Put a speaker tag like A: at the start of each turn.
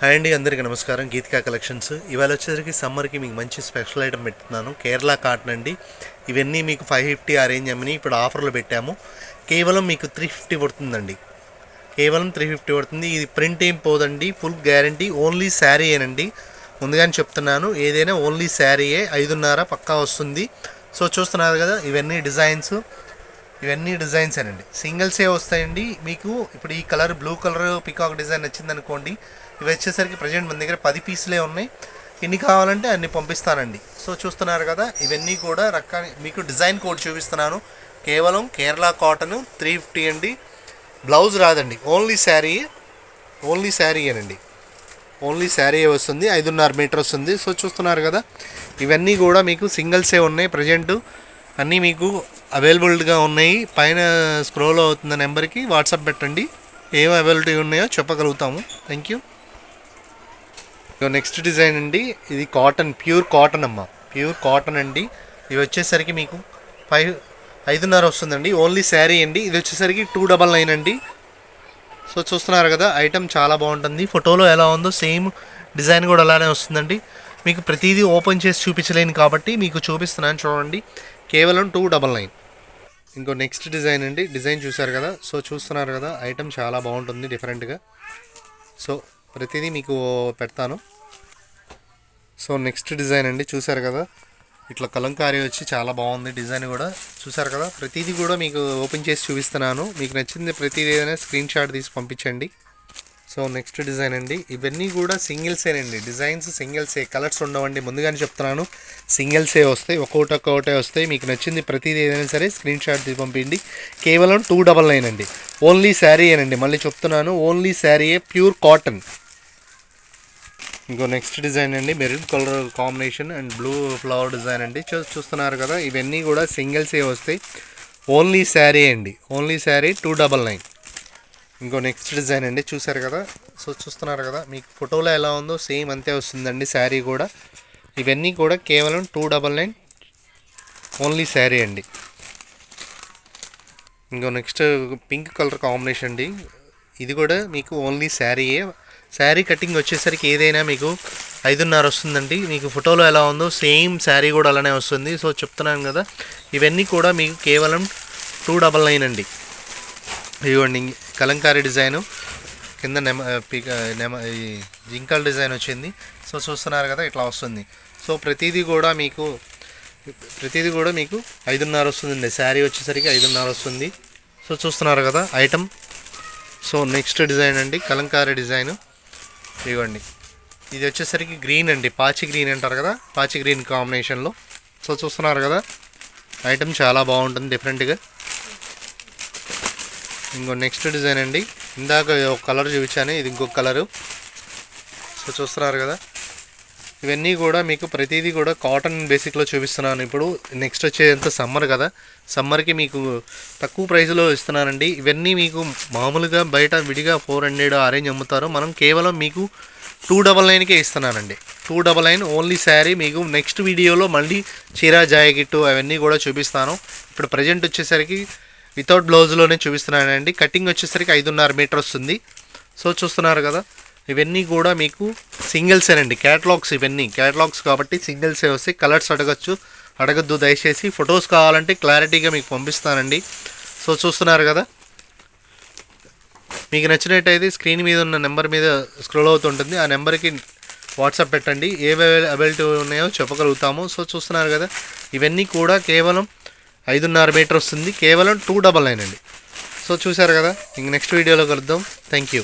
A: Hi అండి, అందరికీ నమస్కారం. గీతికా కలెక్షన్స్ ఇవాళ వచ్చేసరికి సమ్మర్కి మీకు మంచి స్పెషల్ ఐటమ్ పెడుతున్నాను. కేరళ కాటన్ అండి. ఇవన్నీ మీకు 550 ఆ రేంజ్ అమ్మని ఇప్పుడు ఆఫర్లో పెట్టాము. కేవలం మీకు 350 పడుతుందండి. కేవలం 350 పడుతుంది. ఇది ప్రింట్ ఏం పోదండి, ఫుల్ గ్యారంటీ. ఓన్లీ శారీ ఏనండి. ముందుగానే చెప్తున్నాను, ఏదైనా ఓన్లీ శారీయే. 5.5 పక్కా వస్తుంది. సో చూస్తున్నారు కదా, ఇవన్నీ డిజైన్స్ అండి. సింగిల్సే వస్తాయండి మీకు. ఇప్పుడు ఈ colour, blue colour peacock design నచ్చింది అనుకోండి, ఇవి వచ్చేసరికి ప్రజెంట్ మన దగ్గర 10 పీసులే ఉన్నాయి. ఎన్ని కావాలంటే అన్ని పంపిస్తానండి. సో చూస్తున్నారు కదా, ఇవన్నీ కూడా మీకు డిజైన్ కోడ్ చూపిస్తున్నాను. కేవలం కేరళ కాటన్ 350 అండి. బ్లౌజ్ రాదండి, ఓన్లీ శారీయేనండి. ఓన్లీ శారీ వస్తుంది. 5.5 మీటర్ వస్తుంది. సో చూస్తున్నారు కదా, ఇవన్నీ కూడా మీకు సింగిల్సే ఉన్నాయి. ప్రజెంట్ అన్నీ మీకు అవైలబుల్గా ఉన్నాయి. పైన స్క్రోల్ అవుతున్న నెంబర్కి వాట్సాప్ పెట్టండి, ఏం అవైలబిలిటీ ఉన్నాయో చెప్పగలుగుతాము. Thank you. నెక్స్ట్ డిజైన్ అండి, ఇది కాటన్, ప్యూర్ కాటన్ అమ్మ, ప్యూర్ కాటన్ అండి. ఇవి వచ్చేసరికి మీకు 5.5 వస్తుందండి. ఓన్లీ శారీ అండి. ఇది వచ్చేసరికి 299 అండి. సో చూస్తున్నారు కదా, ఐటమ్ చాలా బాగుంటుంది. ఫోటోలో ఎలా ఉందో సేమ్ డిజైన్ కూడా అలానే వస్తుందండి. మీకు ప్రతిదీ ఓపెన్ చేసి చూపించలేను కాబట్టి మీకు చూపిస్తున్నాను, చూడండి. కేవలం 299. ఇంకో నెక్స్ట్ డిజైన్ అండి. డిజైన్ చూసారు కదా, సో చూస్తున్నారు కదా, ఐటమ్ చాలా బాగుంటుంది డిఫరెంట్గా. సో ప్రతిదీ మీకు పెడతాను. సో నెక్స్ట్ డిజైన్ అండి, చూసారు కదా, ఇట్లా కలంకారీ వచ్చి చాలా బాగుంది. డిజైన్ కూడా చూసారు కదా, ప్రతిదీ కూడా మీకు ఓపెన్ చేసి చూపిస్తున్నాను. మీకు నచ్చింది ప్రతిదీ ఏదైనా స్క్రీన్ షాట్ తీసి పంపించండి. సో నెక్స్ట్ డిజైన్ అండి, ఇవన్నీ కూడా సింగిల్సేనండి. డిజైన్స్ సింగిల్సే, కలర్స్ ఉండవండి. ముందుగానే చెప్తున్నాను, సింగిల్సే వస్తాయి. ఒక్కొక్కటే వస్తాయి. మీకు నచ్చింది ప్రతిదీ ఏదైనా సరే స్క్రీన్ షాట్ తీసి పంపించండి. కేవలం 299 అండి. ఓన్లీ శారీయేనండి. మళ్ళీ చెప్తున్నాను, ఓన్లీ శారీయే, ప్యూర్ కాటన్. ఇంకో నెక్స్ట్ డిజైన్ అండి, maroon colour combination and blue flower design అండి. చూస్తున్నారు కదా, ఇవన్నీ కూడా సింగిల్సే వస్తాయి. ఓన్లీ శారీ అండి. ఓన్లీ శారీ 299. ఇంకో నెక్స్ట్ డిజైన్ అండి, చూసారు కదా, సో చూస్తున్నారు కదా, మీకు ఫోటోలో ఎలా ఉందో సేమ్ అంతే వస్తుందండి శారీ కూడా. ఇవన్నీ కూడా కేవలం 299 ఓన్లీ శారీ అండి. ఇంకో నెక్స్ట్ పింక్ కలర్ కాంబినేషన్ అండి. ఇది కూడా మీకు ఓన్లీ శారీయే. శారీ కటింగ్ వచ్చేసరికి ఏదైనా మీకు 5.5 వస్తుందండి. మీకు ఫోటోలో ఎలా ఉందో సేమ్ శారీ కూడా అలానే వస్తుంది. సో చెప్తున్నాను కదా, ఇవన్నీ కూడా మీకు కేవలం 299 అండి. ఇవ్వండి, కలంకారీ డిజైను కింద ఈ జింకల్ డిజైన్ వచ్చింది. సో చూస్తున్నారు కదా, ఇట్లా వస్తుంది. సో ప్రతిదీ కూడా మీకు 5.5 వస్తుందండి. శారీ వచ్చేసరికి 5.5 వస్తుంది. సో చూస్తున్నారు కదా ఐటమ్. సో నెక్స్ట్ డిజైన్ అండి, కలంకారీ డిజైను. ఇవ్వండి, ఇది వచ్చేసరికి గ్రీన్ అండి, పాచి గ్రీన్ అంటారు కదా, పాచి గ్రీన్ కాంబినేషన్లో. సో చూస్తున్నారు కదా, ఐటమ్ చాలా బాగుంటుంది డిఫరెంట్గా. ఇంకో నెక్స్ట్ డిజైన్ అండి, ఇందాక ఒక కలర్ చూపించాను, ఇది ఇంకొక కలరు. సో చూస్తున్నారు కదా, ఇవన్నీ కూడా మీకు ప్రతిదీ కూడా కాటన్ బేసిక్లో చూపిస్తున్నాను. ఇప్పుడు నెక్స్ట్ వచ్చేంత సమ్మర్ కదా, సమ్మర్కి మీకు తక్కువ ప్రైస్లో ఇస్తున్నానండి. ఇవన్నీ మీకు మామూలుగా బయట విడిగా 400 ఆరేంజ్ అమ్ముతారు. మనం కేవలం మీకు 299కే ఇస్తున్నానండి. 299 ఓన్లీ శారీ. మీకు నెక్స్ట్ వీడియోలో మళ్ళీ చీరా జాకెట్టు అవన్నీ కూడా చూపిస్తాను. ఇప్పుడు ప్రజెంట్ వచ్చేసరికి వితౌట్ బ్లౌజ్లోనే చూపిస్తున్నానండి. కటింగ్ వచ్చేసరికి 5.5 మీటర్ వస్తుంది. సో చూస్తున్నారు కదా, ఇవన్నీ కూడా మీకు సింగిల్సేనండి. క్యాటలాగ్స్, ఇవన్నీ క్యాటలాగ్స్ కాబట్టి సింగిల్సే వస్తాయి. కలర్స్ అడగద్దు దయచేసి. ఫొటోస్ కావాలంటే క్లారిటీగా మీకు పంపిస్తానండి. సో చూస్తున్నారు కదా, మీకు నచ్చినట్టయితే స్క్రీన్ మీద ఉన్న నెంబర్ మీద స్క్రోల్ అవుతుంటుంది. ఆ నెంబర్కి వాట్సాప్ పెట్టండి, ఏవి అవైలబిలిటీ ఉన్నాయో చెప్పగలుగుతాము. సో చూస్తున్నారు కదా, ఇవన్నీ కూడా కేవలం 5.5 మీటర్ వస్తుంది. కేవలం 299 అండి. సో చూసారు కదా, ఇంక నెక్స్ట్ వీడియోలో కలుద్దాం. Thank you.